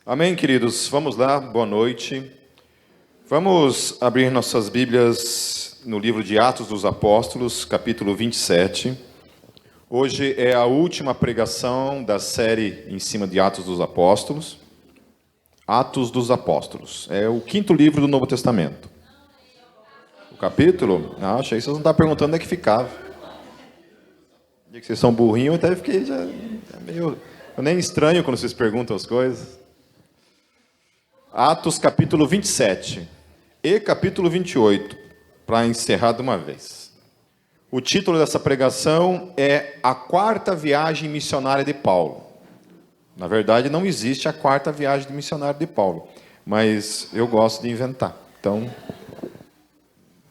Amém, queridos? Vamos lá, boa noite. Vamos abrir nossas Bíblias no livro de Atos dos Apóstolos, capítulo 27. Hoje é a última pregação da série em cima de Atos dos Apóstolos. Atos dos Apóstolos. É o quinto livro do Novo Testamento. O capítulo? Achei que vocês não estavam perguntando onde é que ficava. Que vocês são burrinhos, eu até fiquei já meio... Eu nem estranho quando vocês perguntam as coisas. Atos capítulo 27 e capítulo 28, para encerrar de uma vez. O título dessa pregação é A Quarta Viagem Missionária de Paulo. Na verdade, não existe a quarta viagem de missionário de Paulo, mas eu gosto de inventar. Então,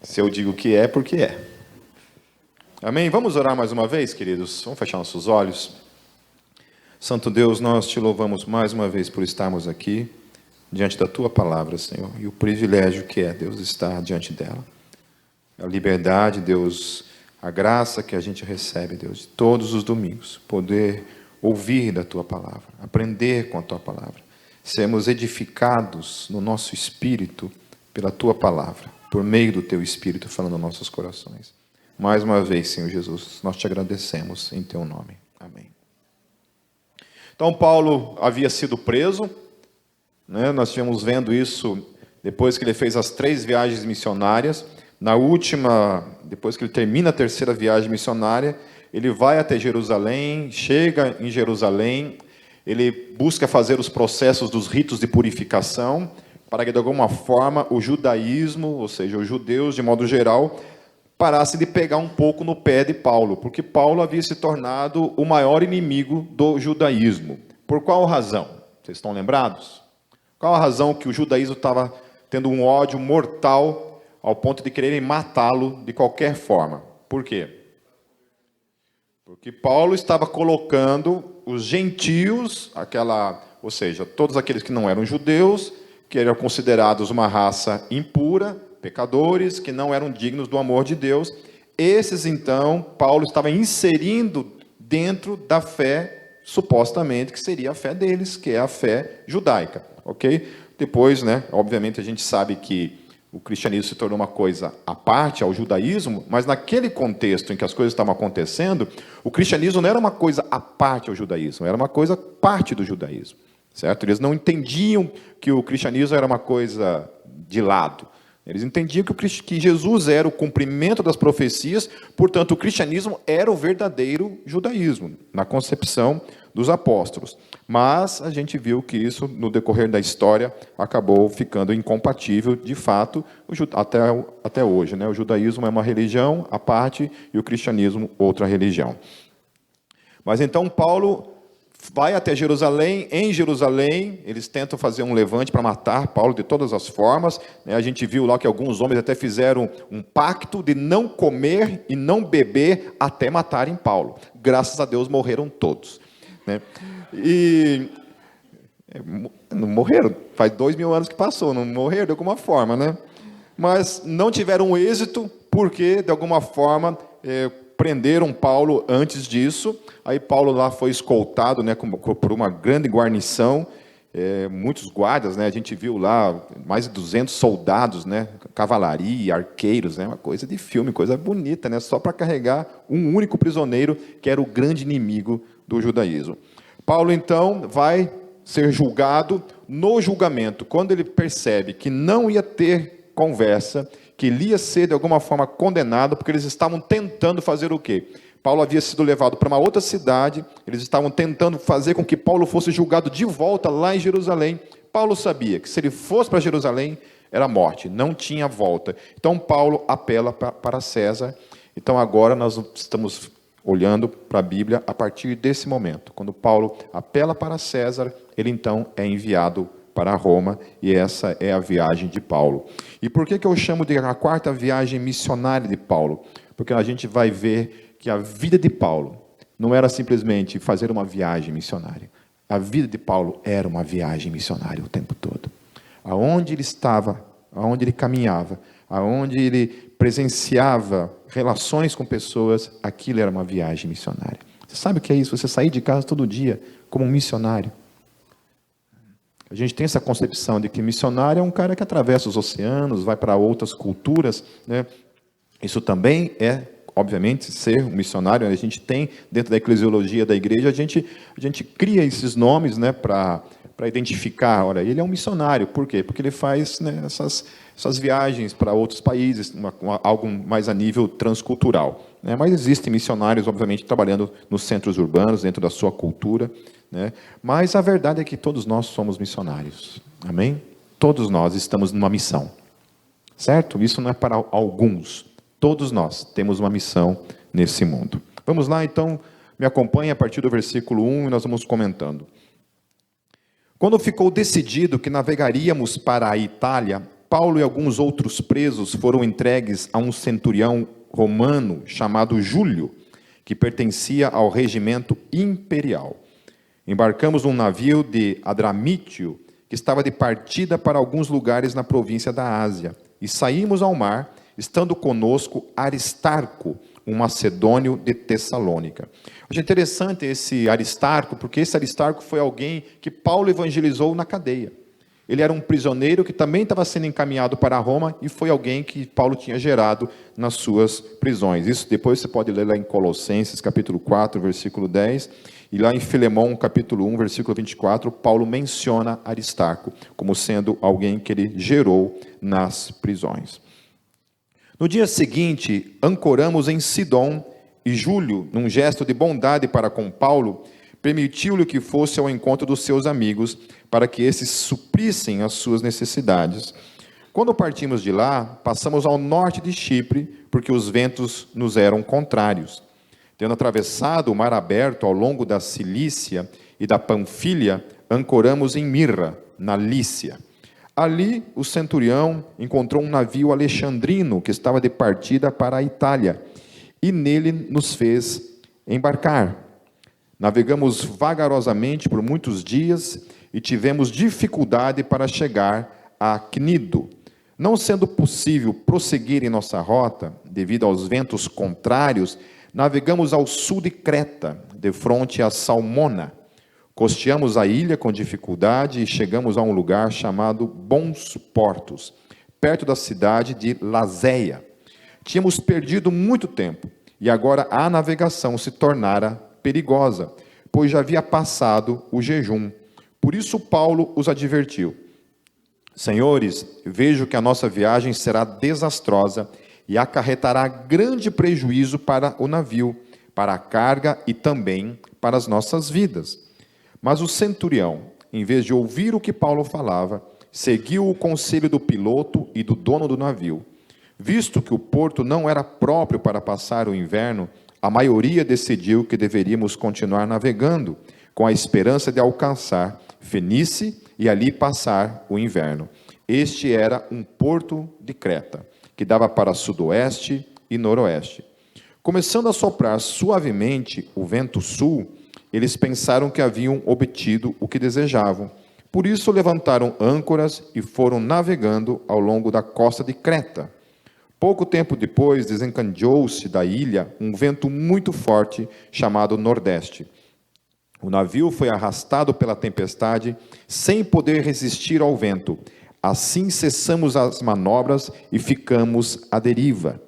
se eu digo que é, porque é. Amém? Vamos orar mais uma vez, queridos? Vamos fechar nossos olhos. Santo Deus, nós te louvamos mais uma vez por estarmos aqui, diante da Tua Palavra, Senhor, e o privilégio que é, Deus, estar diante dela. A liberdade, Deus, a graça que a gente recebe, Deus, todos os domingos, poder ouvir da Tua Palavra, aprender com a Tua Palavra, sermos edificados no nosso espírito pela Tua Palavra, por meio do Teu Espírito falando aos nossos corações. Mais uma vez, Senhor Jesus, nós te agradecemos em Teu nome. Amém. Então, Paulo havia sido preso, nós estivemos vendo isso depois que ele fez as 3 viagens missionárias. Na última, depois que ele termina a 3ª viagem missionária, ele vai até Jerusalém, chega em Jerusalém, ele busca fazer os processos dos ritos de purificação, para que de alguma forma o judaísmo, ou seja, os judeus de modo geral, parassem de pegar um pouco no pé de Paulo, porque Paulo havia se tornado o maior inimigo do judaísmo. Por qual razão? Vocês estão lembrados? Qual a razão que o judaísmo estava tendo um ódio mortal ao ponto de quererem matá-lo de qualquer forma? Por quê? Porque Paulo estava colocando os gentios, ou seja, todos aqueles que não eram judeus, que eram considerados uma raça impura, pecadores, que não eram dignos do amor de Deus. Esses, então, Paulo estava inserindo dentro da fé, supostamente, que seria a fé deles, que é a fé judaica. Ok? Depois, obviamente a gente sabe que o cristianismo se tornou uma coisa à parte ao judaísmo, mas naquele contexto em que as coisas estavam acontecendo, o cristianismo não era uma coisa à parte ao judaísmo, era uma coisa parte do judaísmo, certo? Eles não entendiam que o cristianismo era uma coisa de lado. Eles entendiam que Jesus era o cumprimento das profecias, portanto o cristianismo era o verdadeiro judaísmo, na concepção dos apóstolos. Mas a gente viu que isso, no decorrer da história, acabou ficando incompatível, de fato, até hoje. O judaísmo é uma religião à parte e o cristianismo outra religião. Mas então Paulo vai até Jerusalém. Em Jerusalém, eles tentam fazer um levante para matar Paulo de todas as formas. A gente viu lá que alguns homens até fizeram um pacto de não comer e não beber até matarem Paulo. Graças a Deus morreram todos. E não morreram, faz 2000 anos que passou, não morreram de alguma forma, Mas não tiveram êxito porque, de alguma forma, prenderam Paulo antes disso. Aí Paulo lá foi escoltado, por uma grande guarnição, muitos guardas, a gente viu lá mais de 200 soldados, cavalaria, arqueiros, uma coisa de filme, coisa bonita, só para carregar um único prisioneiro que era o grande inimigo do judaísmo. Paulo então vai ser julgado. No julgamento, quando ele percebe que não ia ter conversa, que ele ia ser de alguma forma condenado, porque eles estavam tentando fazer o quê? Paulo havia sido levado para uma outra cidade, eles estavam tentando fazer com que Paulo fosse julgado de volta lá em Jerusalém. Paulo sabia que se ele fosse para Jerusalém, era morte, não tinha volta. Então Paulo apela para César. Então agora nós estamos olhando para a Bíblia a partir desse momento. Quando Paulo apela para César, ele então é enviado para Roma, e essa é a viagem de Paulo. E por que eu chamo de a 4ª viagem missionária de Paulo? Porque a gente vai ver que a vida de Paulo não era simplesmente fazer uma viagem missionária. A vida de Paulo era uma viagem missionária o tempo todo. Aonde ele estava, aonde ele caminhava, aonde ele presenciava relações com pessoas, aquilo era uma viagem missionária. Você sabe o que é isso? Você sair de casa todo dia como um missionário. A gente tem essa concepção de que missionário é um cara que atravessa os oceanos, vai para outras culturas, né? Isso também é, obviamente, ser um missionário. A gente tem, dentro da eclesiologia da igreja, a gente cria esses nomes, né, para identificar, olha, ele é um missionário. Por quê? Porque ele faz, né, essas viagens para outros países, algo mais a nível transcultural, né? Mas existem missionários, obviamente, trabalhando nos centros urbanos, dentro da sua cultura, né? Mas a verdade é que todos nós somos missionários, amém? Todos nós estamos numa missão, certo? Isso não é para alguns. Todos nós temos uma missão nesse mundo. Vamos lá, então, me acompanhe a partir do versículo 1 e nós vamos comentando. Quando ficou decidido que navegaríamos para a Itália, Paulo e alguns outros presos foram entregues a um centurião romano chamado Júlio, que pertencia ao regimento imperial. Embarcamos num navio de Adramítio, que estava de partida para alguns lugares na província da Ásia, e saímos ao mar, estando conosco Aristarco, um macedônio de Tessalônica. Acho interessante esse Aristarco, porque esse Aristarco foi alguém que Paulo evangelizou na cadeia. Ele era um prisioneiro que também estava sendo encaminhado para Roma e foi alguém que Paulo tinha gerado nas suas prisões. Isso depois você pode ler lá em Colossenses, capítulo 4, versículo 10, e lá em Filemão, capítulo 1, versículo 24, Paulo menciona Aristarco como sendo alguém que ele gerou nas prisões. No dia seguinte, ancoramos em Sidom, e Júlio, num gesto de bondade para com Paulo, permitiu-lhe que fosse ao encontro dos seus amigos, para que esses suprissem as suas necessidades. Quando partimos de lá, passamos ao norte de Chipre, porque os ventos nos eram contrários. Tendo atravessado o mar aberto ao longo da Cilícia e da Panfilha, ancoramos em Mirra, na Lícia. Ali, o centurião encontrou um navio alexandrino que estava de partida para a Itália, e nele nos fez embarcar. Navegamos vagarosamente por muitos dias e tivemos dificuldade para chegar a Cnido. Não sendo possível prosseguir em nossa rota, devido aos ventos contrários, navegamos ao sul de Creta, de frente a Salmona. Costeamos a ilha com dificuldade e chegamos a um lugar chamado Bons Portos, perto da cidade de Lazéia. Tínhamos perdido muito tempo e agora a navegação se tornara perigosa, pois já havia passado o jejum. Por isso Paulo os advertiu: Senhores, vejo que a nossa viagem será desastrosa e acarretará grande prejuízo para o navio, para a carga e também para as nossas vidas. Mas o centurião, em vez de ouvir o que Paulo falava, seguiu o conselho do piloto e do dono do navio. Visto que o porto não era próprio para passar o inverno, a maioria decidiu que deveríamos continuar navegando, com a esperança de alcançar Fenice e ali passar o inverno. Este era um porto de Creta, que dava para sudoeste e noroeste. Começando a soprar suavemente o vento sul, eles pensaram que haviam obtido o que desejavam. Por isso levantaram âncoras e foram navegando ao longo da costa de Creta. Pouco tempo depois, desencadeou-se da ilha um vento muito forte, chamado Nordeste. O navio foi arrastado pela tempestade, sem poder resistir ao vento. Assim cessamos as manobras e ficamos à deriva.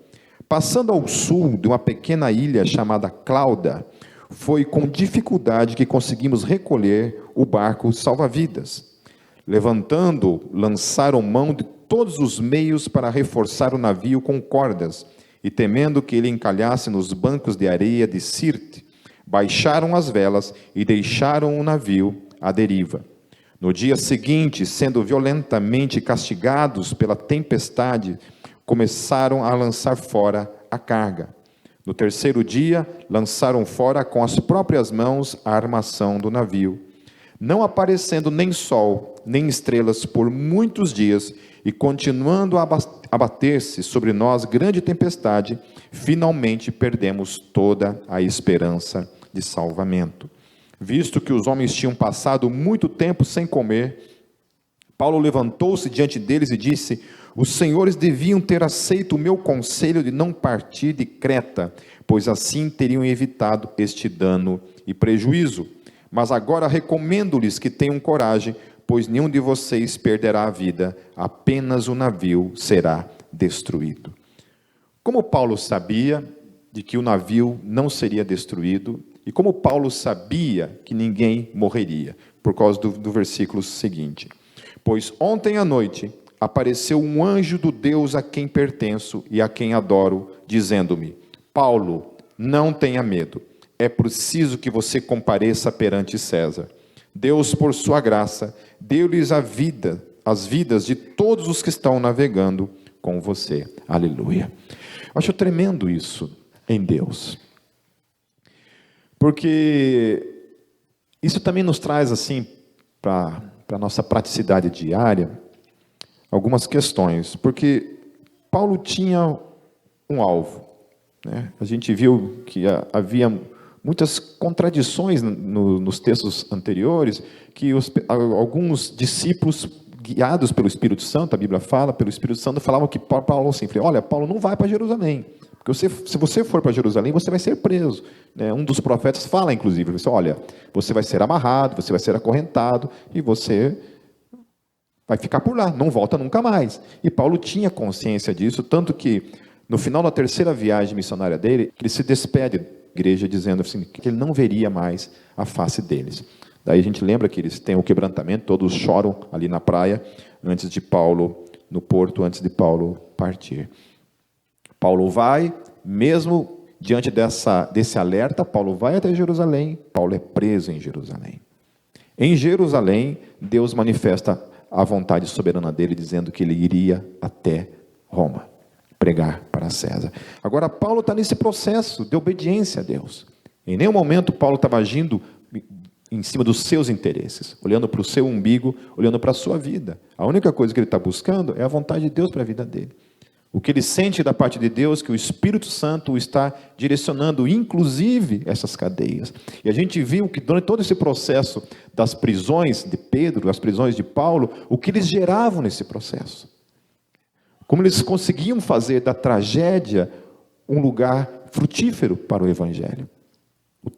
Passando ao sul de uma pequena ilha chamada Clauda, foi com dificuldade que conseguimos recolher o barco salva-vidas. Levantando, lançaram mão de todos os meios para reforçar o navio com cordas, e temendo que ele encalhasse nos bancos de areia de Sirte, baixaram as velas e deixaram o navio à deriva. No dia seguinte, sendo violentamente castigados pela tempestade, começaram a lançar fora a carga. No terceiro dia, lançaram fora com as próprias mãos a armação do navio. Não aparecendo nem sol, nem estrelas por muitos dias, e continuando a abater-se sobre nós grande tempestade, finalmente perdemos toda a esperança de salvamento. Visto que os homens tinham passado muito tempo sem comer, Paulo levantou-se diante deles e disse: Os senhores deviam ter aceito o meu conselho de não partir de Creta, pois assim teriam evitado este dano e prejuízo. Mas agora recomendo-lhes que tenham coragem, pois nenhum de vocês perderá a vida, apenas o navio será destruído. Como Paulo sabia de que o navio não seria destruído, e como Paulo sabia que ninguém morreria, por causa do versículo seguinte: pois ontem à noite apareceu um anjo do Deus a quem pertenço e a quem adoro, dizendo-me: Paulo, não tenha medo, é preciso que você compareça perante César. Deus, por sua graça, deu-lhes as vidas de todos os que estão navegando com você. Aleluia. Eu acho tremendo isso em Deus. Porque isso também nos traz, assim, para a nossa praticidade diária, algumas questões. Porque Paulo tinha um alvo, né? A gente viu que havia muitas contradições nos textos anteriores, que alguns discípulos, guiados pelo Espírito Santo, a Bíblia fala, pelo Espírito Santo, falavam que Paulo assim, olha, Paulo não vai para Jerusalém, porque se você for para Jerusalém, você vai ser preso. Um dos profetas fala, inclusive, olha, você vai ser amarrado, você vai ser acorrentado, e você vai ficar por lá, não volta nunca mais. E Paulo tinha consciência disso, tanto que no final da terceira viagem missionária dele, ele se despede da igreja dizendo assim, que ele não veria mais a face deles. Daí a gente lembra que eles têm o quebrantamento, todos choram ali na praia, antes de Paulo, no porto, antes de Paulo partir. Paulo vai, mesmo diante desse alerta, Paulo vai até Jerusalém, Paulo é preso em Jerusalém. Em Jerusalém, Deus manifesta a vontade soberana dele, dizendo que ele iria até Roma, pregar para César. Agora, Paulo está nesse processo de obediência a Deus. Em nenhum momento Paulo estava agindo em cima dos seus interesses, olhando para o seu umbigo, olhando para a sua vida. A única coisa que ele está buscando é a vontade de Deus para a vida dele. O que ele sente da parte de Deus, que o Espírito Santo o está direcionando, inclusive essas cadeias. E a gente viu que durante todo esse processo das prisões de Pedro, das prisões de Paulo, o que eles geravam nesse processo. Como eles conseguiam fazer da tragédia um lugar frutífero para o Evangelho.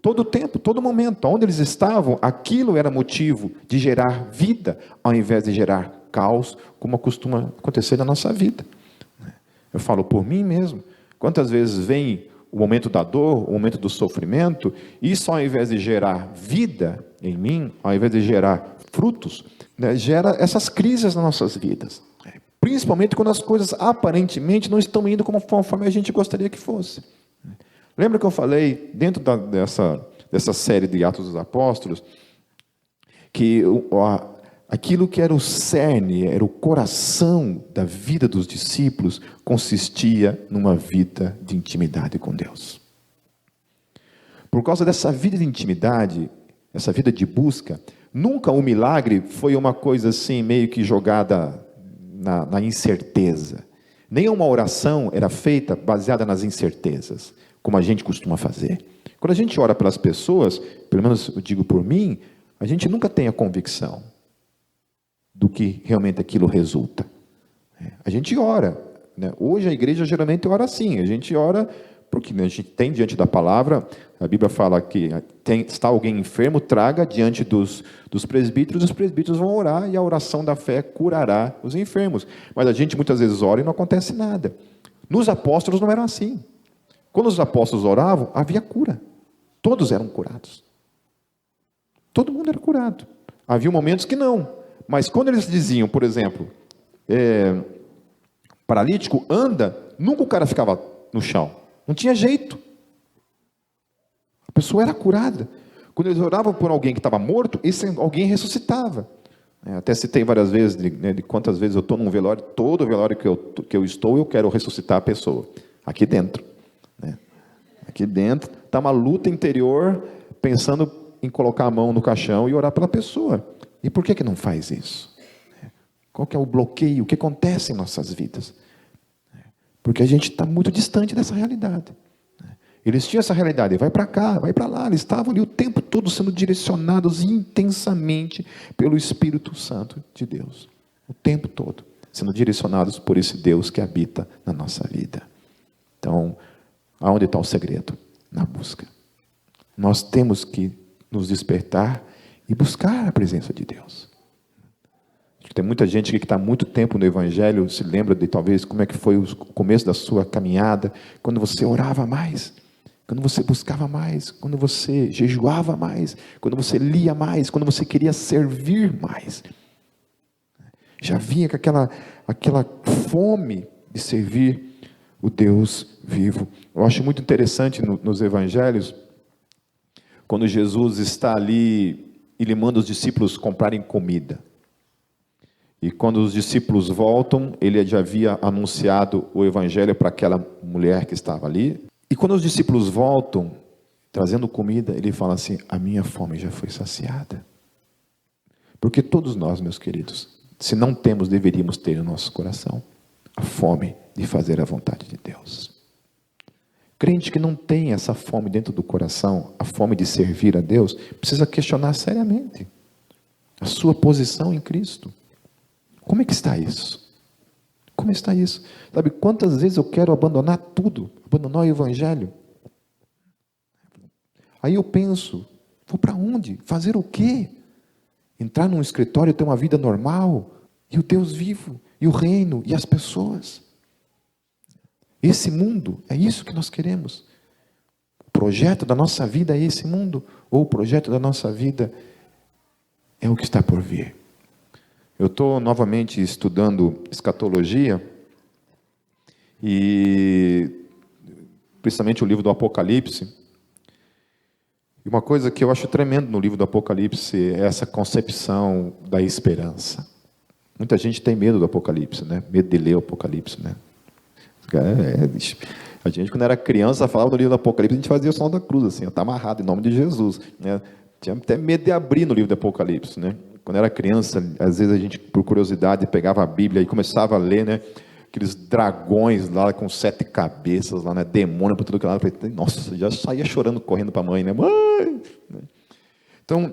Todo o tempo, todo momento, onde eles estavam, aquilo era motivo de gerar vida, ao invés de gerar caos, como costuma acontecer na nossa vida. Eu falo por mim mesmo. Quantas vezes vem o momento da dor, o momento do sofrimento, e isso ao invés de gerar vida em mim, ao invés de gerar frutos, né, gera essas crises nas nossas vidas. Principalmente quando as coisas aparentemente não estão indo conforme a gente gostaria que fosse. Lembra que eu falei, dentro dessa série de Atos dos Apóstolos, que aquilo que era o cerne, era o coração da vida dos discípulos, consistia numa vida de intimidade com Deus. Por causa dessa vida de intimidade, essa vida de busca, nunca o milagre foi uma coisa assim, meio que jogada na incerteza. Nenhuma oração era feita baseada nas incertezas, como a gente costuma fazer. Quando a gente ora pelas pessoas, pelo menos eu digo por mim, a gente nunca tem a convicção do que realmente aquilo resulta. A gente ora, né? Hoje a igreja geralmente ora assim, a gente ora porque a gente tem diante da palavra, a Bíblia fala que está alguém enfermo, traga diante dos presbíteros, os presbíteros vão orar e a oração da fé curará os enfermos. Mas a gente muitas vezes ora e não acontece nada. Nos apóstolos não era assim. Quando os apóstolos oravam, havia cura. Todos eram curados. Todo mundo era curado. Havia momentos que não. Mas quando eles diziam, por exemplo, paralítico, anda, nunca o cara ficava no chão. Não tinha jeito. A pessoa era curada. Quando eles oravam por alguém que estava morto, esse alguém ressuscitava. Até citei várias vezes de quantas vezes eu estou num velório, todo velório que eu estou, eu quero ressuscitar a pessoa. Aqui dentro. Aqui dentro está uma luta interior, pensando em colocar a mão no caixão e orar pela pessoa. E por que não faz isso? Qual que é o bloqueio? O que acontece em nossas vidas? Porque a gente está muito distante dessa realidade. Eles tinham essa realidade, vai para cá, vai para lá. Eles estavam ali o tempo todo sendo direcionados intensamente pelo Espírito Santo de Deus. O tempo todo, sendo direcionados por esse Deus que habita na nossa vida. Então, aonde está o segredo? Na busca. Nós temos que nos despertar e buscar a presença de Deus. Tem muita gente que está há muito tempo no Evangelho, se lembra de talvez como é que foi o começo da sua caminhada, quando você orava mais, quando você buscava mais, quando você jejuava mais, quando você lia mais, quando você queria servir mais. Já vinha com aquela fome de servir o Deus vivo. Eu acho muito interessante nos Evangelhos, quando Jesus está ali, ele manda os discípulos comprarem comida. E quando os discípulos voltam, ele já havia anunciado o Evangelho para aquela mulher que estava ali. E quando os discípulos voltam, trazendo comida, ele fala assim: a minha fome já foi saciada. Porque todos nós, meus queridos, se não temos, deveríamos ter no nosso coração a fome de fazer a vontade de Deus. Crente que não tem essa fome dentro do coração, a fome de servir a Deus, precisa questionar seriamente a sua posição em Cristo. Como é que está isso? Como está isso? Sabe, quantas vezes eu quero abandonar tudo, abandonar o Evangelho? Aí eu penso, vou para onde? Fazer o quê? Entrar num escritório e ter uma vida normal? E o Deus vivo? E o reino? E as pessoas? Esse mundo, é isso que nós queremos. O projeto da nossa vida é esse mundo? Ou o projeto da nossa vida é o que está por vir? Eu estou novamente estudando escatologia, e principalmente o livro do Apocalipse. E uma coisa que eu acho tremendo no livro do Apocalipse é essa concepção da esperança. Muita gente tem medo do Apocalipse, né? Medo de ler o Apocalipse, né? A gente, quando era criança, falava do livro do Apocalipse, a gente fazia o som da cruz, assim, está amarrado em nome de Jesus, né? Tinha até medo de abrir no livro do Apocalipse, né? Quando era criança, às vezes a gente, por curiosidade, pegava a Bíblia e começava a ler, né? Aqueles dragões lá com 7 cabeças, lá, né? Demônio para tudo que lá. Nossa, já saía chorando, correndo para a mãe, né? Mãe! Então,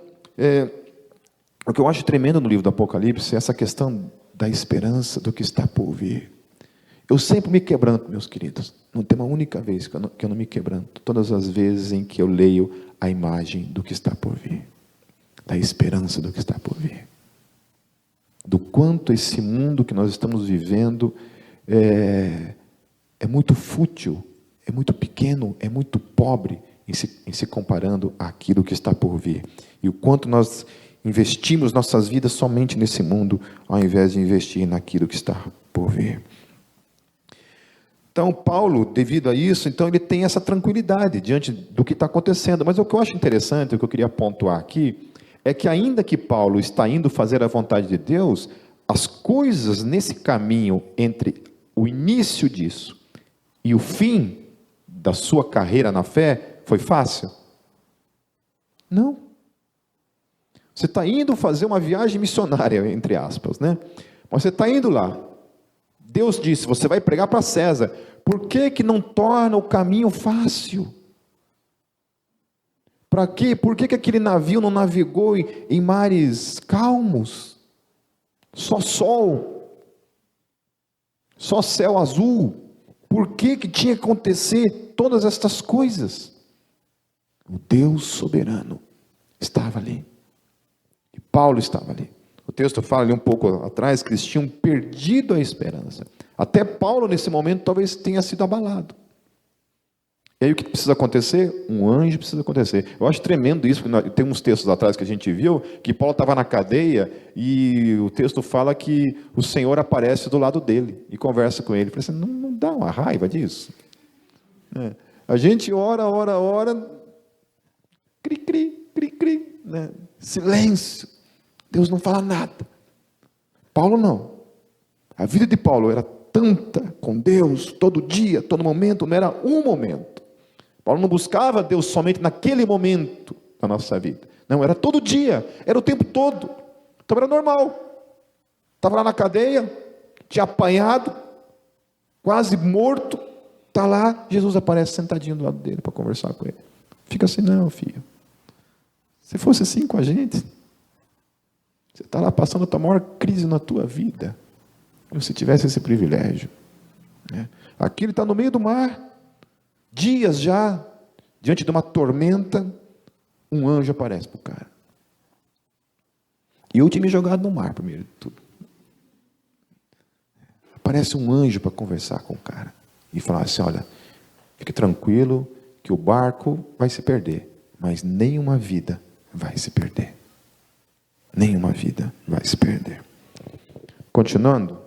o que eu acho tremendo no livro do Apocalipse é essa questão da esperança do que está por vir. Eu sempre me quebranto, meus queridos. Não tem uma única vez que eu não me quebranto. Todas as vezes em que eu leio a imagem do que está por vir. Da esperança do que está por vir. Do quanto esse mundo que nós estamos vivendo é muito fútil, é muito pequeno, é muito pobre em se comparando àquilo que está por vir. E o quanto nós investimos nossas vidas somente nesse mundo, ao invés de investir naquilo que está por vir. Então, Paulo, devido a isso, então ele tem essa tranquilidade diante do que está acontecendo. Mas o que eu acho interessante, o que eu queria pontuar aqui, é que ainda que Paulo está indo fazer a vontade de Deus, as coisas nesse caminho entre o início disso e o fim da sua carreira na fé, foi fácil? Não. Você está indo fazer uma viagem missionária, entre aspas, né? Mas você está indo lá. Deus disse, você vai pregar para César. Por que que não torna o caminho fácil? Para quê? Por que que aquele navio não navegou em mares calmos? Só sol. Só céu azul. Por que que tinha que acontecer todas estas coisas? O Deus soberano estava ali. E Paulo estava ali. O texto fala ali um pouco atrás que eles tinham perdido a esperança. Até Paulo, nesse momento, talvez tenha sido abalado. E aí o que precisa acontecer? Um anjo precisa acontecer. Eu acho tremendo isso, porque tem uns textos atrás que a gente viu, que Paulo estava na cadeia, e o texto fala que o Senhor aparece do lado dele, e conversa com ele. Eu falei assim, não dá uma raiva disso? A gente ora, cri, cri, cri, cri, né? Silêncio. Deus não fala nada. Paulo não. A vida de Paulo era tanta com Deus, todo dia, todo momento, não era um momento. Paulo não buscava Deus somente naquele momento da nossa vida. Não, era todo dia, era o tempo todo. Então era normal. Estava lá na cadeia, tinha apanhado, quase morto. Está lá, Jesus aparece sentadinho do lado dele para conversar com ele. Fica assim, não, filho. Se fosse assim com a gente, você está lá passando a tua maior crise na tua vida. Se você tivesse esse privilégio. Né? Aqui ele está no meio do mar, dias já, diante de uma tormenta, um anjo aparece para o cara. E eu tinha me jogado no mar primeiro de tudo. aparece um anjo para conversar com o cara e falar assim: olha, fique tranquilo que o barco vai se perder, mas nenhuma vida vai se perder. Nenhuma vida vai se perder. Continuando,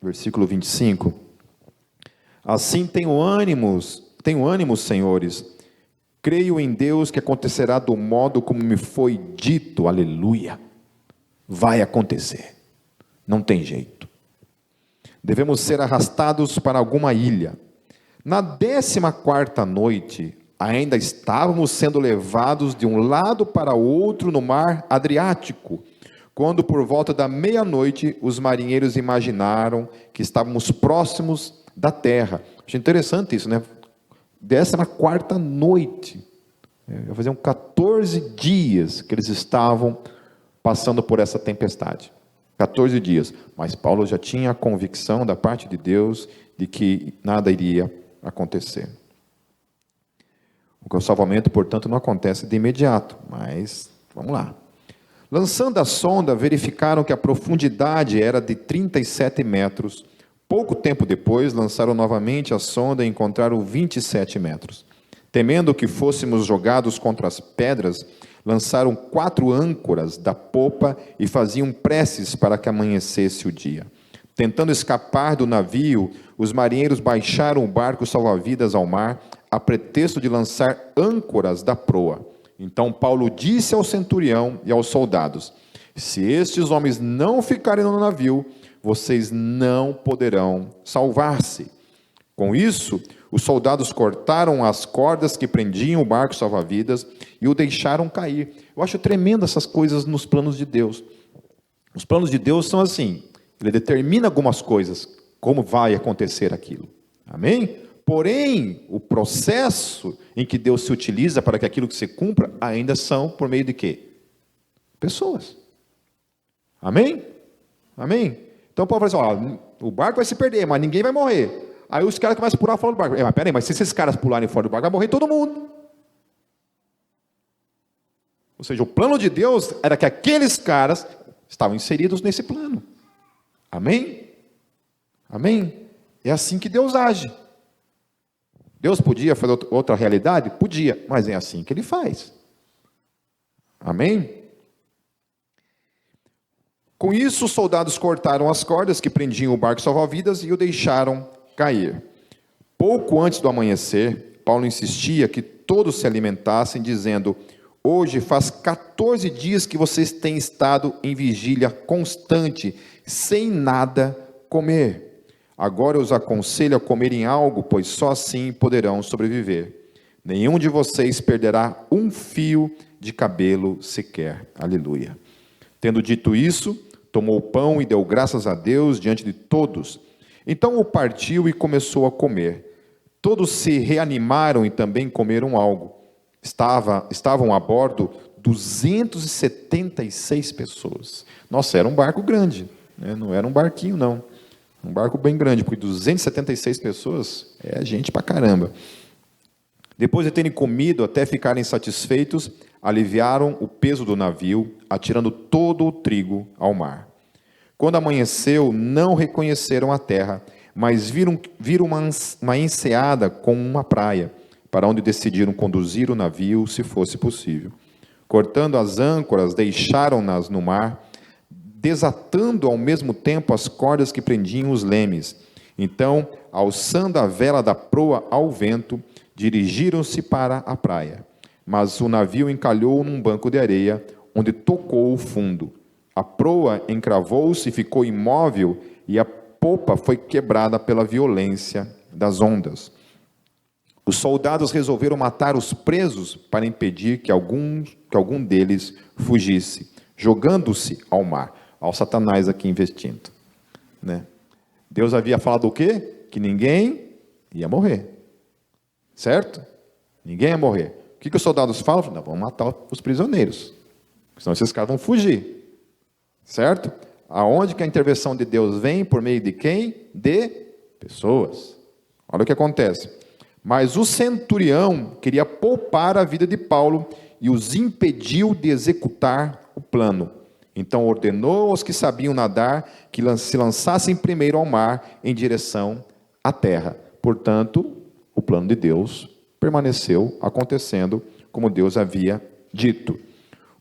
versículo 25. Assim tenho ânimo, senhores, creio em Deus que acontecerá do modo como me foi dito, aleluia, vai acontecer, não tem jeito. Devemos ser arrastados para alguma ilha. Na 14ª noite, ainda estávamos sendo levados de um lado para outro no mar Adriático, quando por volta da meia-noite os marinheiros imaginaram que estávamos próximos da terra. Acho interessante isso, né? 14ª noite. Já faziam 14 dias que eles estavam passando por essa tempestade. 14 dias. Mas Paulo já tinha a convicção da parte de Deus de que nada iria acontecer. O salvamento, portanto, não acontece de imediato, mas vamos lá. Lançando a sonda, verificaram que a profundidade era de 37 metros. Pouco tempo depois, lançaram novamente a sonda e encontraram 27 metros. Temendo que fôssemos jogados contra as pedras, lançaram 4 âncoras da popa e faziam preces para que amanhecesse o dia. Tentando escapar do navio, os marinheiros baixaram o barco salva-vidas ao mar, a pretexto de lançar âncoras da proa. Então Paulo disse ao centurião e aos soldados: se estes homens não ficarem no navio, vocês não poderão salvar-se. Com isso, os soldados cortaram as cordas que prendiam o barco salva-vidas e o deixaram cair. Eu acho tremendo essas coisas nos planos de Deus. Os planos de Deus são assim: Ele determina algumas coisas, como vai acontecer aquilo. Amém? Porém, o processo em que Deus se utiliza para que aquilo que se cumpra, ainda são por meio de quê? Pessoas. Amém? Amém? Então Paulo fala assim: ó, o barco vai se perder, mas ninguém vai morrer. Aí os caras começam a pular fora do barco. Mas peraí, mas se esses caras pularem fora do barco, vai morrer todo mundo. Ou seja, o plano de Deus era que aqueles caras estavam inseridos nesse plano. Amém? Amém? É assim que Deus age. Deus podia fazer outra realidade? Podia, mas é assim que Ele faz. Amém? Com isso, os soldados cortaram as cordas que prendiam o barco salva-vidas e o deixaram cair. Pouco antes do amanhecer, Paulo insistia que todos se alimentassem, dizendo: hoje faz 14 dias que vocês têm estado em vigília constante, sem nada comer. Agora eu os aconselho a comerem algo, pois só assim poderão sobreviver. Nenhum de vocês perderá um fio de cabelo sequer. Aleluia. Tendo dito isso, tomou o pão e deu graças a Deus diante de todos. Então o partiu e começou a comer. Todos se reanimaram e também comeram algo. Estavam a bordo 276 pessoas. Nossa, era um barco grande, né? Não era um barquinho, não. Um barco bem grande, porque 276 pessoas é gente pra caramba. Depois de terem comido até ficarem satisfeitos, aliviaram o peso do navio, atirando todo o trigo ao mar. Quando amanheceu, não reconheceram a terra, mas viram uma enseada com uma praia, para onde decidiram conduzir o navio, se fosse possível. Cortando as âncoras, deixaram-nas no mar, desatando ao mesmo tempo as cordas que prendiam os lemes. Então, alçando a vela da proa ao vento, dirigiram-se para a praia. Mas o navio encalhou num banco de areia, onde tocou o fundo. A proa encravou-se e ficou imóvel, e a popa foi quebrada pela violência das ondas. Os soldados resolveram matar os presos para impedir que algum deles fugisse, jogando-se ao mar. Olha o Satanás aqui investindo, né? Deus havia falado o quê? Que ninguém ia morrer, certo? Ninguém ia morrer. O que os soldados falam? Não, vamos matar os prisioneiros, senão esses caras vão fugir, certo? Aonde que a intervenção de Deus vem? Por meio de quem? De pessoas. Olha o que acontece. Mas o centurião queria poupar a vida de Paulo e os impediu de executar o plano. Então ordenou aos que sabiam nadar que se lançassem primeiro ao mar em direção à terra. Portanto, o plano de Deus permaneceu acontecendo como Deus havia dito.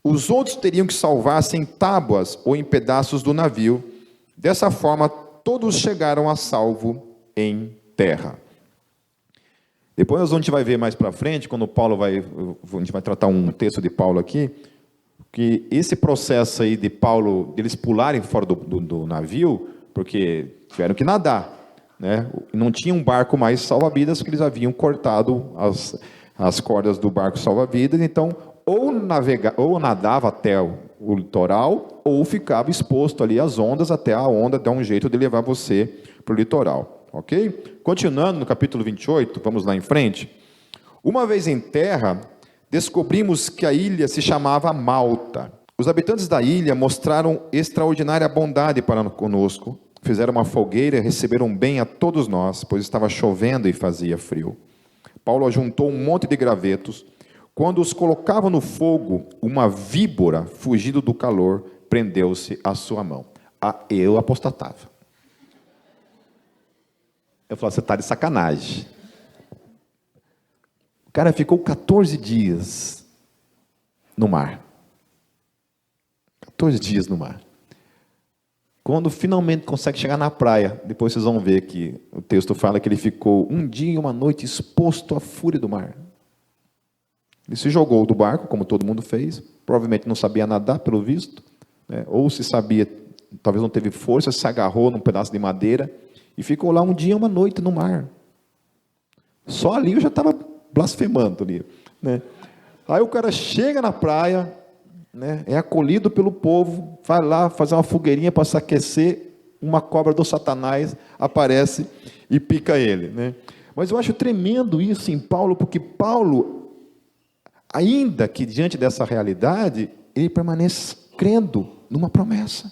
Os outros teriam que salvar-se em tábuas ou em pedaços do navio. Dessa forma, todos chegaram a salvo em terra. Depois a gente vai ver mais para frente, quando a gente vai tratar um texto de Paulo aqui, que esse processo aí de Paulo, deles pularem fora do navio, porque tiveram que nadar, né? Não tinha um barco mais salva-vidas, porque eles haviam cortado as cordas do barco salva-vidas, então ou nadava até o litoral, ou ficava exposto ali às ondas, até a onda dar um jeito de levar você para o litoral, ok? Continuando no capítulo 28, vamos lá em frente. Uma vez em terra, descobrimos que a ilha se chamava Malta. Os habitantes da ilha mostraram extraordinária bondade para conosco, fizeram uma fogueira e receberam bem a todos nós, pois estava chovendo e fazia frio. Paulo ajuntou um monte de gravetos. Quando os colocava no fogo, uma víbora, fugindo do calor, prendeu-se à sua mão. Eu apostatava. Eu falava, você está de sacanagem. O cara ficou 14 dias no mar. 14 dias no mar. Quando finalmente consegue chegar na praia, depois vocês vão ver que o texto fala que ele ficou um dia e uma noite exposto à fúria do mar. Ele se jogou do barco, como todo mundo fez, provavelmente não sabia nadar, pelo visto, né? Ou se sabia, talvez não teve força, se agarrou num pedaço de madeira e ficou lá um dia e uma noite no mar. Só ali eu já estava blasfemando ali, né? Aí o cara chega na praia, né, é acolhido pelo povo, vai lá fazer uma fogueirinha para se aquecer, uma cobra do Satanás aparece e pica ele, né? Mas eu acho tremendo isso em Paulo, porque Paulo, ainda que diante dessa realidade, ele permanece crendo numa promessa,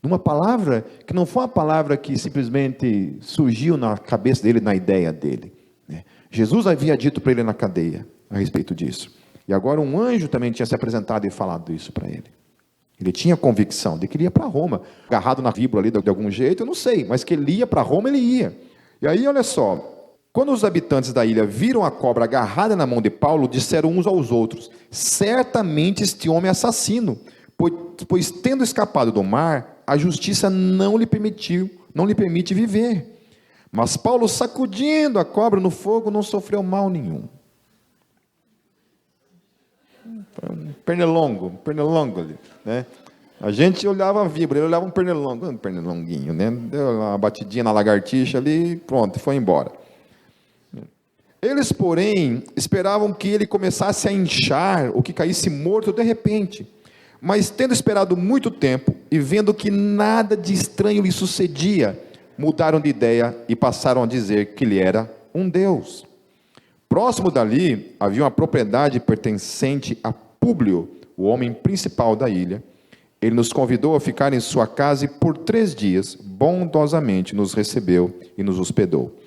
numa palavra que não foi uma palavra que simplesmente surgiu na cabeça dele, na ideia dele, né? Jesus havia dito para ele na cadeia a respeito disso. E agora um anjo também tinha se apresentado e falado isso para ele. Ele tinha convicção de que ele ia para Roma, agarrado na víbora ali de algum jeito, eu não sei, mas que ele ia para Roma, ele ia. E aí, olha só, quando os habitantes da ilha viram a cobra agarrada na mão de Paulo, disseram uns aos outros, certamente este homem é assassino, pois tendo escapado do mar, a justiça não lhe permite viver. Mas Paulo, sacudindo a cobra no fogo, não sofreu mal nenhum. Pernilongo ali, né? A gente olhava a víbora, ele olhava um pernilonguinho, né? Deu uma batidinha na lagartixa ali, pronto, foi embora. Eles, porém, esperavam que ele começasse a inchar, ou que caísse morto de repente. Mas, tendo esperado muito tempo, e vendo que nada de estranho lhe sucedia, mudaram de ideia e passaram a dizer que ele era um deus. Próximo dali, havia uma propriedade pertencente a Públio, o homem principal da ilha. Ele nos convidou a ficar em sua casa e por 3 dias, bondosamente, nos recebeu e nos hospedou.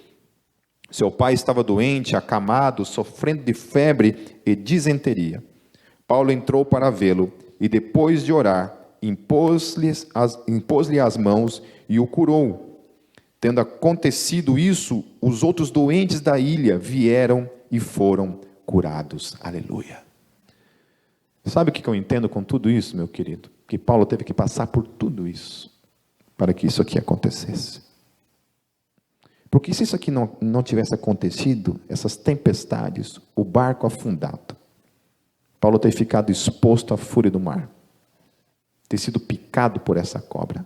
Seu pai estava doente, acamado, sofrendo de febre e disenteria. Paulo entrou para vê-lo e, depois de orar, impôs-lhe as mãos e o curou. Tendo acontecido isso, os outros doentes da ilha vieram e foram curados. Aleluia. Sabe o que eu entendo com tudo isso, meu querido? Que Paulo teve que passar por tudo isso para que isso aqui acontecesse. Porque se isso aqui não tivesse acontecido, essas tempestades, o barco afundado, Paulo ter ficado exposto à fúria do mar, ter sido picado por essa cobra,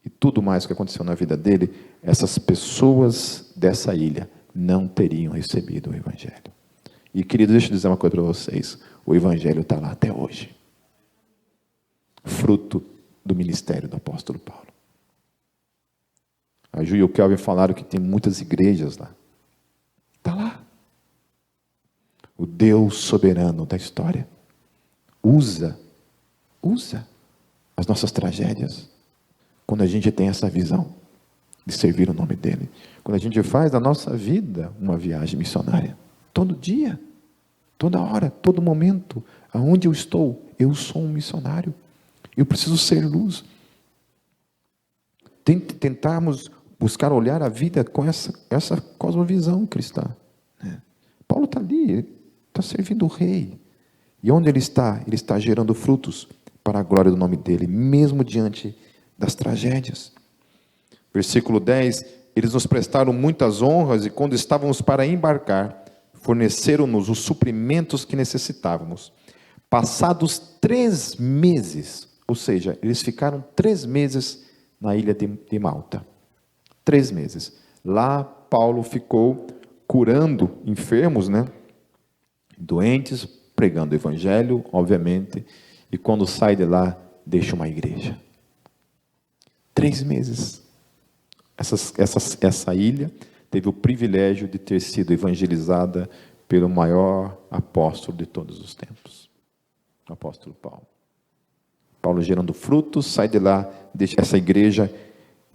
e tudo mais que aconteceu na vida dele, essas pessoas dessa ilha não teriam recebido o Evangelho. E querido, deixa eu dizer uma coisa para vocês, o Evangelho está lá até hoje, fruto do ministério do apóstolo Paulo. A Ju e o Kelvin falaram que tem muitas igrejas lá. Está lá. O Deus soberano da história usa as nossas tragédias quando a gente tem essa visão de servir o nome dele. Quando a gente faz da nossa vida uma viagem missionária. Todo dia, toda hora, todo momento, aonde eu estou, eu sou um missionário. Eu preciso ser luz. Tentarmos buscar olhar a vida com essa cosmovisão cristã. Paulo está ali, está servindo o rei. E onde ele está? Ele está gerando frutos para a glória do nome dele, mesmo diante das tragédias. Versículo 10, eles nos prestaram muitas honras e quando estávamos para embarcar, forneceram-nos os suprimentos que necessitávamos. Passados 3 meses, ou seja, eles ficaram 3 meses na ilha de Malta. 3 meses. Lá Paulo ficou curando enfermos, doentes, pregando o evangelho, obviamente, e quando sai de lá, deixa uma igreja. 3 meses. Essa ilha teve o privilégio de ter sido evangelizada pelo maior apóstolo de todos os tempos, o apóstolo Paulo. Paulo gerando frutos, sai de lá, deixa essa igreja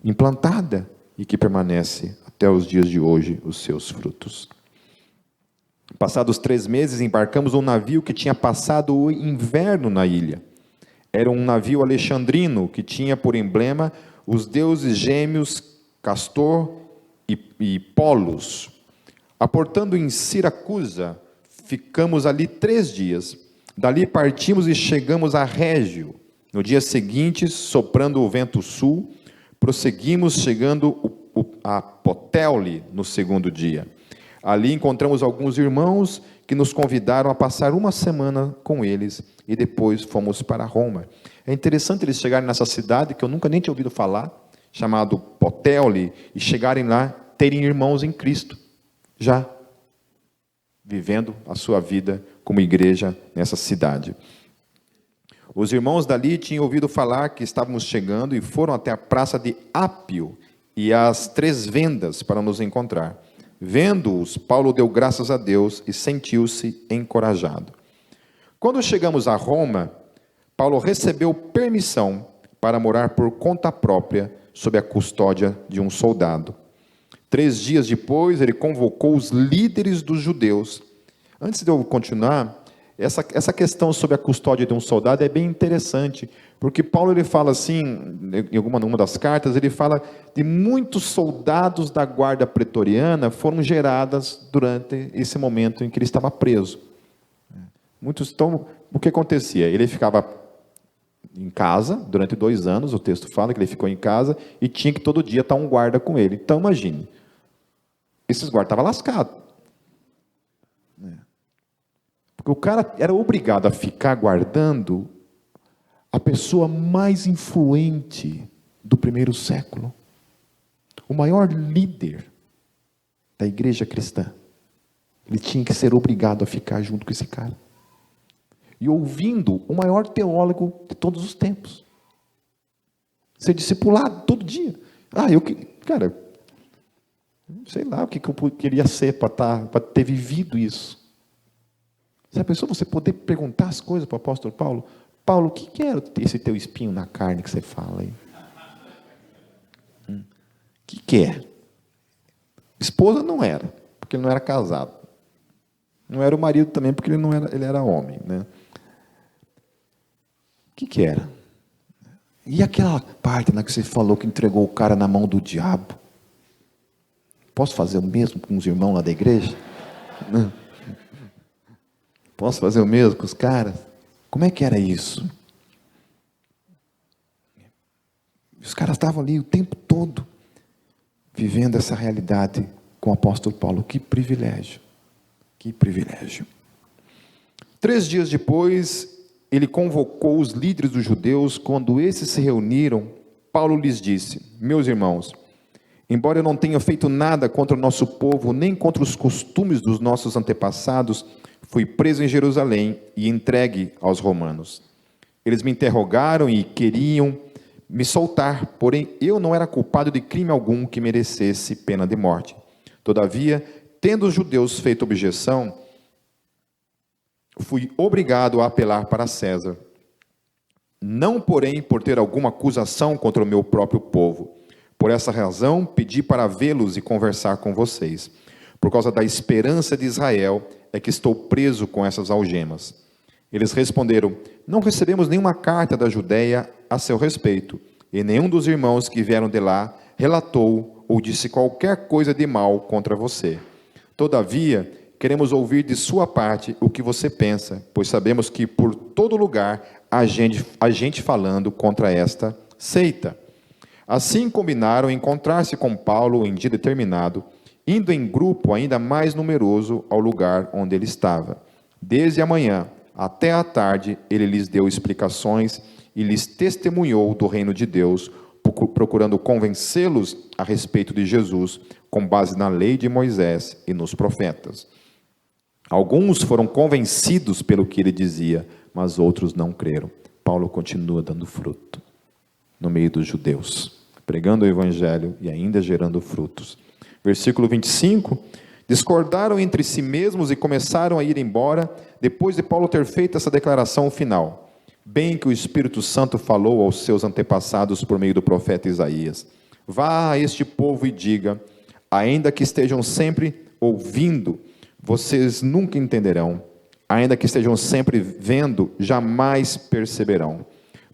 implantada e que permanece até os dias de hoje os seus frutos. Passados 3 meses, embarcamos num navio que tinha passado o inverno na ilha. Era um navio alexandrino que tinha por emblema os deuses gêmeos Castor e Polos. Aportando em Siracusa, ficamos ali 3 dias. Dali partimos e chegamos a Régio. No dia seguinte, soprando o vento sul, prosseguimos chegando a Puteoli no 2º dia. Ali encontramos alguns irmãos que nos convidaram a passar uma semana com eles e depois fomos para Roma. É interessante eles chegarem nessa cidade que eu nunca nem tinha ouvido falar, chamado Puteoli, e chegarem lá, terem irmãos em Cristo, já vivendo a sua vida como igreja nessa cidade. Os irmãos dali tinham ouvido falar que estávamos chegando e foram até a praça de Ápio e às 3 vendas para nos encontrar. Vendo-os, Paulo deu graças a Deus e sentiu-se encorajado. Quando chegamos a Roma, Paulo recebeu permissão para morar por conta própria, sob a custódia de um soldado. 3 dias depois, ele convocou os líderes dos judeus. Antes de eu continuar, essa questão sobre a custódia de um soldado é bem interessante, porque Paulo ele fala assim, em uma das cartas, ele fala de muitos soldados da guarda pretoriana foram geradas durante esse momento em que ele estava preso. Então, o que acontecia? Ele ficava em casa, durante 2 anos, o texto fala que ele ficou em casa, e tinha que todo dia estar um guarda com ele. Então, imagine, esses guardas estavam lascados. Porque o cara era obrigado a ficar guardando a pessoa mais influente do 1º século. O maior líder da igreja cristã. Ele tinha que ser obrigado a ficar junto com esse cara. E ouvindo o maior teólogo de todos os tempos. Ser discipulado todo dia. Cara, sei lá o que eu queria ser para ter vivido isso. Já pensou você poder perguntar as coisas para o apóstolo Paulo? Paulo, o que era esse teu espinho na carne que você fala aí? O que é? Esposa não era, porque ele não era casado. Não era o marido também, porque ele era homem, O que era? E aquela parte que você falou que entregou o cara na mão do diabo? Posso fazer o mesmo com os irmãos lá da igreja? Posso fazer o mesmo com os caras? Como é que era isso? Os caras estavam ali o tempo todo, vivendo essa realidade com o apóstolo Paulo. Que privilégio. Que privilégio. 3 dias depois, ele convocou os líderes dos judeus. Quando esses se reuniram, Paulo lhes disse: meus irmãos, embora eu não tenha feito nada contra o nosso povo, nem contra os costumes dos nossos antepassados, fui preso em Jerusalém e entregue aos romanos. Eles me interrogaram e queriam me soltar, porém eu não era culpado de crime algum que merecesse pena de morte. Todavia, tendo os judeus feito objeção, fui obrigado a apelar para César. Não, porém, por ter alguma acusação contra o meu próprio povo. Por essa razão, pedi para vê-los e conversar com vocês. Por causa da esperança de Israel, é que estou preso com essas algemas. Eles responderam: não recebemos nenhuma carta da Judéia a seu respeito, e nenhum dos irmãos que vieram de lá relatou ou disse qualquer coisa de mal contra você. Todavia, queremos ouvir de sua parte o que você pensa, pois sabemos que por todo lugar há gente falando contra esta seita. Assim combinaram encontrar-se com Paulo em dia determinado, indo em grupo ainda mais numeroso ao lugar onde ele estava. Desde a manhã até a tarde, ele lhes deu explicações e lhes testemunhou do reino de Deus, procurando convencê-los a respeito de Jesus, com base na lei de Moisés e nos profetas. Alguns foram convencidos pelo que ele dizia, mas outros não creram. Paulo continua dando fruto no meio dos judeus, pregando o evangelho e ainda gerando frutos. Versículo 25: discordaram entre si mesmos e começaram a ir embora, depois de Paulo ter feito essa declaração final. Bem que o Espírito Santo falou aos seus antepassados por meio do profeta Isaías: vá a este povo e diga, ainda que estejam sempre ouvindo, vocês nunca entenderão, ainda que estejam sempre vendo, jamais perceberão.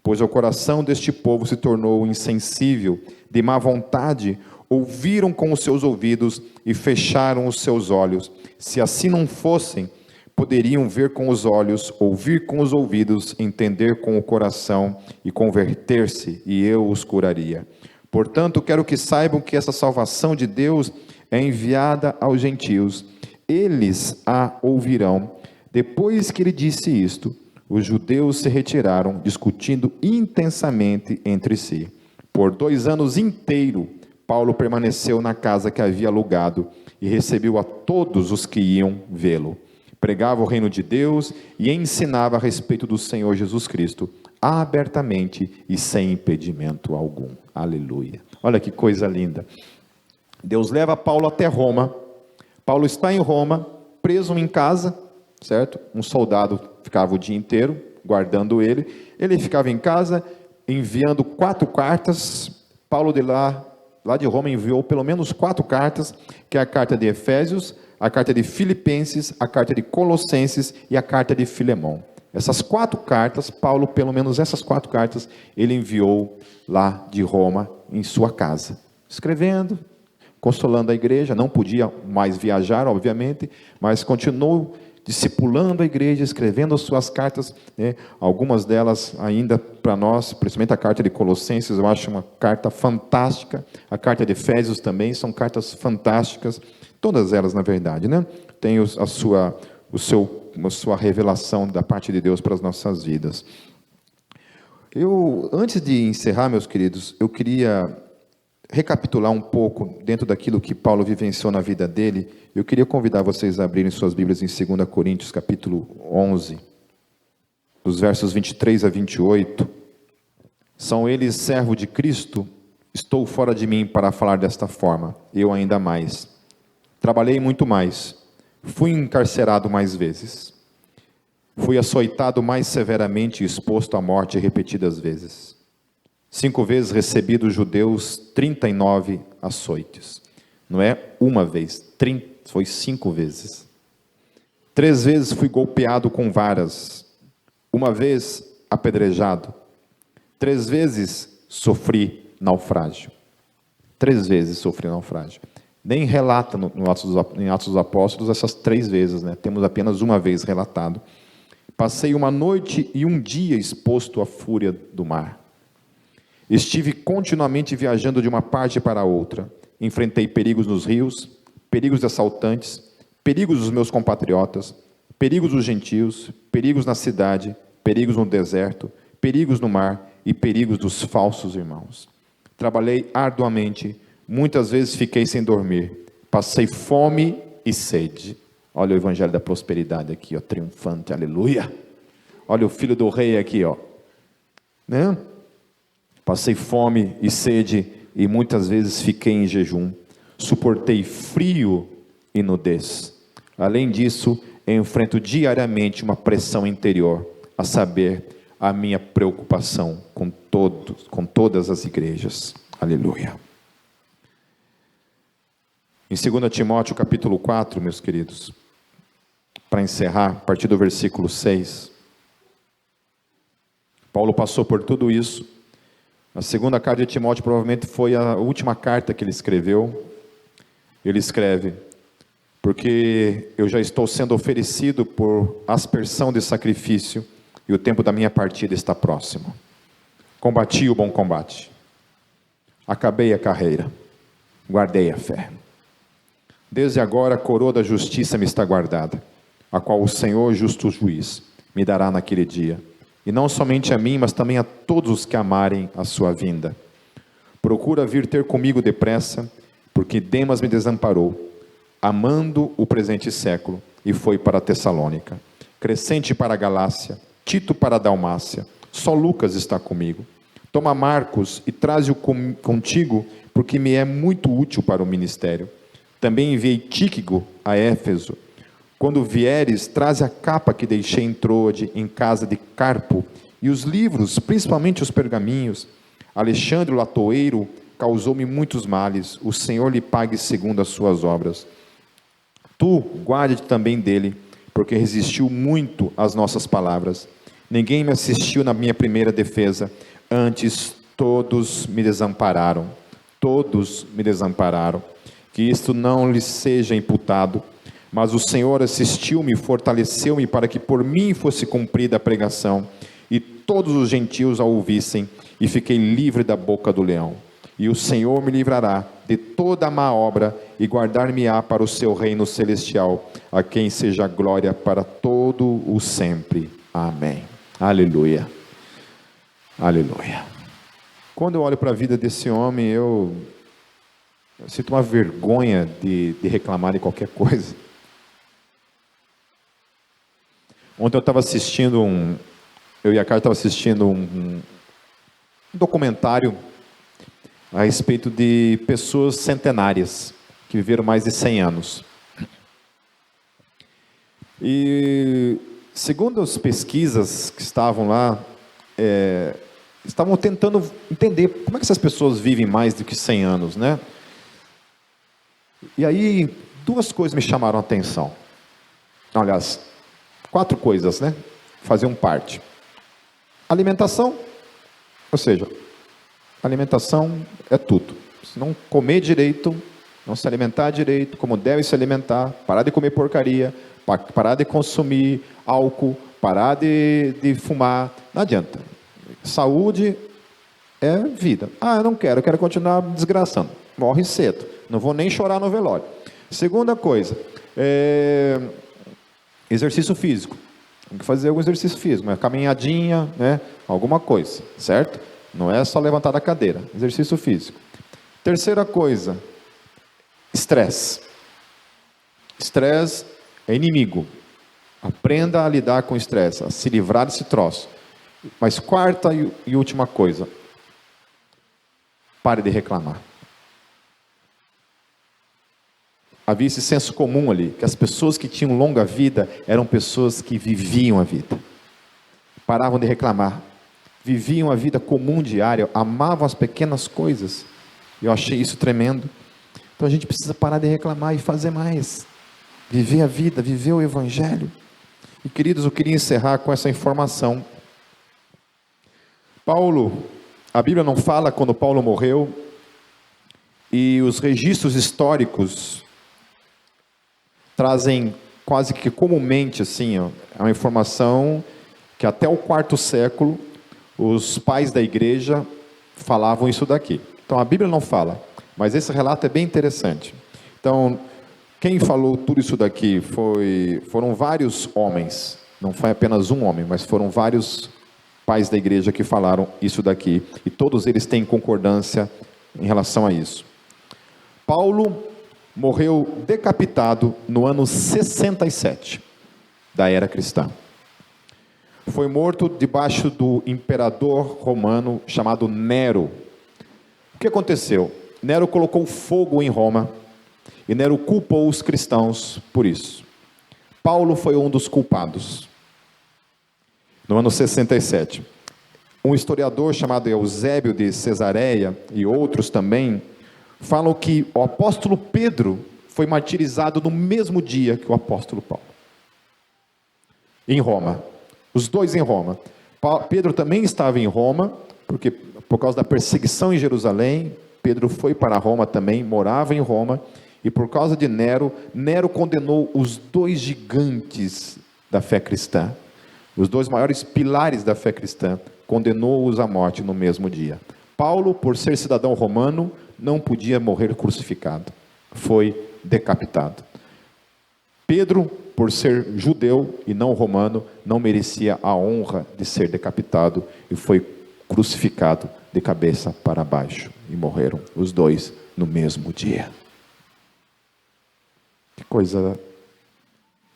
Pois o coração deste povo se tornou insensível, de má vontade, ouviram com os seus ouvidos e fecharam os seus olhos. Se assim não fossem, poderiam ver com os olhos, ouvir com os ouvidos, entender com o coração e converter-se, e eu os curaria. Portanto, quero que saibam que essa salvação de Deus é enviada aos gentios. Eles a ouvirão. Depois que ele disse isto, os judeus se retiraram, discutindo intensamente entre si. Por 2 anos inteiros, Paulo permaneceu na casa que havia alugado e recebeu a todos os que iam vê-lo. Pregava o reino de Deus e ensinava a respeito do Senhor Jesus Cristo, abertamente e sem impedimento algum. Aleluia. Olha que coisa linda. Deus leva Paulo até Roma. Paulo está em Roma, preso em casa, certo? Um soldado ficava o dia inteiro guardando ele. Ele ficava em casa enviando 4 cartas. Paulo lá de Roma enviou pelo menos 4 cartas, que é a carta de Efésios, a carta de Filipenses, a carta de Colossenses e a carta de Filemão. Essas 4 cartas, Paulo, pelo menos essas 4 cartas, ele enviou lá de Roma, em sua casa, escrevendo, consolando a igreja. Não podia mais viajar, obviamente, mas continuou discipulando a igreja, escrevendo as suas cartas, né? Algumas delas ainda para nós, principalmente a carta de Colossenses, eu acho uma carta fantástica. A carta de Efésios também, são cartas fantásticas, todas elas, na verdade, né? Tem a sua revelação da parte de Deus para as nossas vidas. Antes de encerrar, meus queridos, eu queria recapitular um pouco dentro daquilo que Paulo vivenciou na vida dele. Eu queria convidar vocês a abrirem suas Bíblias em 2 Coríntios, capítulo 11, os versos 23 a 28. São eles servo de Cristo? Estou fora de mim para falar desta forma, eu ainda mais. Trabalhei muito mais, fui encarcerado mais vezes, fui açoitado mais severamente e exposto à morte repetidas vezes. 5 vezes recebi dos judeus 39 açoites. Não é uma vez, foi 5 vezes. 3 vezes fui golpeado com varas. 1 vez apedrejado. 3 vezes sofri naufrágio. 3 vezes sofri naufrágio. Nem relata em Atos dos Apóstolos essas 3 vezes, né? Temos apenas 1 vez relatado. Passei 1 noite e 1 dia exposto à fúria do mar. Estive continuamente viajando de uma parte para outra. Enfrentei perigos nos rios, perigos de assaltantes, perigos dos meus compatriotas, perigos dos gentios, perigos na cidade, perigos no deserto, perigos no mar e perigos dos falsos irmãos. Trabalhei arduamente, muitas vezes fiquei sem dormir, passei fome e sede. Olha o evangelho da prosperidade aqui, ó, triunfante, aleluia. Olha o filho do rei aqui, ó, né? Passei fome e sede e muitas vezes fiquei em jejum. Suportei frio e nudez. Além disso, enfrento diariamente uma pressão interior, a saber, a minha preocupação com todas as igrejas. Aleluia. Em 2 Timóteo capítulo 4, meus queridos, para encerrar, a partir do versículo 6, Paulo passou por tudo isso. A segunda carta de Timóteo provavelmente foi a última carta que ele escreveu. Ele escreve: porque eu já estou sendo oferecido por aspersão de sacrifício, e o tempo da minha partida está próximo. Combati o bom combate, acabei a carreira, guardei a fé. Desde agora a coroa da justiça me está guardada, a qual o Senhor, justo juiz, me dará naquele dia, e não somente a mim, mas também a todos os que amarem a sua vinda. Procura vir ter comigo depressa, porque Demas me desamparou, amando o presente século, e foi para Tessalônica. Crescente para a Galácia, Tito para a Dalmácia, só Lucas está comigo. Toma Marcos e traze-o contigo, porque me é muito útil para o ministério. Também enviei Tíquico a Éfeso. Quando vieres, traze a capa que deixei em Troade, em casa de Carpo, e os livros, principalmente os pergaminhos. Alexandre o latoeiro causou-me muitos males, o Senhor lhe pague segundo as suas obras. Tu, guarda-te também dele, porque resistiu muito às nossas palavras. Ninguém me assistiu na minha primeira defesa, antes todos me desampararam. Todos me desampararam. Que isto não lhe seja imputado, mas o Senhor assistiu-me e fortaleceu-me para que por mim fosse cumprida a pregação, e todos os gentios a ouvissem, e fiquei livre da boca do leão. E o Senhor me livrará de toda a má obra, e guardar-me-á para o seu reino celestial, a quem seja a glória para todo o sempre. Amém. Aleluia. Aleluia. Quando eu olho para a vida desse homem, eu sinto uma vergonha de reclamar de qualquer coisa. Ontem eu estava assistindo eu e a Carla estava assistindo um documentário a respeito de pessoas centenárias, que viveram mais de 100 anos. E, segundo as pesquisas que estavam lá, estavam tentando entender como é que essas pessoas vivem mais do que 100 anos, né? E aí, duas coisas me chamaram a atenção. Aliás, 4 coisas, né? Faziam parte. Alimentação, ou seja, alimentação é tudo. Se não comer direito, não se alimentar direito, como deve se alimentar, parar de comer porcaria, parar de consumir álcool, parar de fumar, não adianta. Saúde é vida. Eu não quero, eu quero continuar desgraçando. Morre cedo, não vou nem chorar no velório. Segunda coisa, exercício físico. Tem que fazer algum exercício físico, uma caminhadinha, né? Alguma coisa, certo? Não é só levantar da cadeira, exercício físico. Terceira coisa, estresse. Estresse é inimigo. Aprenda a lidar com o estresse, a se livrar desse troço. Mas quarta e última coisa, pare de reclamar. Havia esse senso comum ali, que as pessoas que tinham longa vida eram pessoas que viviam a vida. Paravam de reclamar. Viviam a vida comum diária, amavam as pequenas coisas. Eu achei isso tremendo. Então a gente precisa parar de reclamar e fazer mais. Viver a vida, viver o Evangelho. E queridos, eu queria encerrar com essa informação. A Bíblia não fala quando Paulo morreu, e os registros históricos trazem quase que comumente assim, é uma informação que até o 4º século os pais da igreja falavam isso daqui. Então a Bíblia não fala, mas esse relato é bem interessante. Então, quem falou tudo isso daqui foram vários homens, não foi apenas um homem, mas foram vários pais da igreja que falaram isso daqui, e todos eles têm concordância em relação a isso. Paulo morreu decapitado no ano 67 da era cristã. Foi morto debaixo do imperador romano chamado Nero. O que aconteceu? Nero colocou fogo em Roma, e Nero culpou os cristãos por isso. Paulo foi um dos culpados. No ano 67. Um historiador chamado Eusébio de Cesareia, e outros também, falam que o apóstolo Pedro foi martirizado no mesmo dia que o apóstolo Paulo. Em Roma. Os dois em Roma. Pedro também estava em Roma, porque por causa da perseguição em Jerusalém, Pedro foi para Roma também, morava em Roma, e por causa de Nero, Nero condenou os dois gigantes da fé cristã, os dois maiores pilares da fé cristã, condenou-os à morte no mesmo dia. Paulo, por ser cidadão romano, não podia morrer crucificado, foi decapitado. Pedro, por ser judeu e não romano, não merecia a honra de ser decapitado e foi crucificado de cabeça para baixo. E morreram os dois no mesmo dia. Que coisa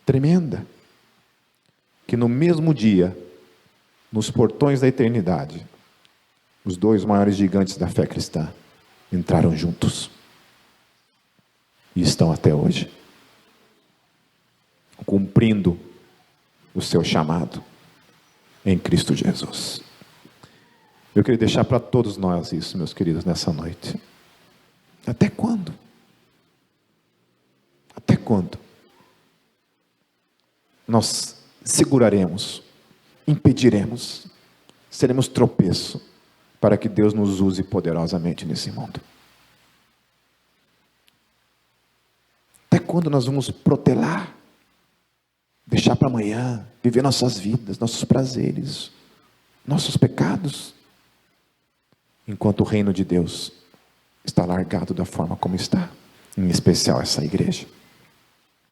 tremenda. Que no mesmo dia, nos portões da eternidade, os dois maiores gigantes da fé cristã entraram juntos. E estão até hoje, cumprindo o seu chamado em Cristo Jesus. Eu queria deixar para todos nós isso, meus queridos, nessa noite. Até quando? Até quando nós seguraremos, impediremos, seremos tropeço para que Deus nos use poderosamente nesse mundo? Até quando nós vamos protelar, deixar para amanhã, viver nossas vidas, nossos prazeres, nossos pecados, enquanto o reino de Deus está largado da forma como está, em especial essa igreja?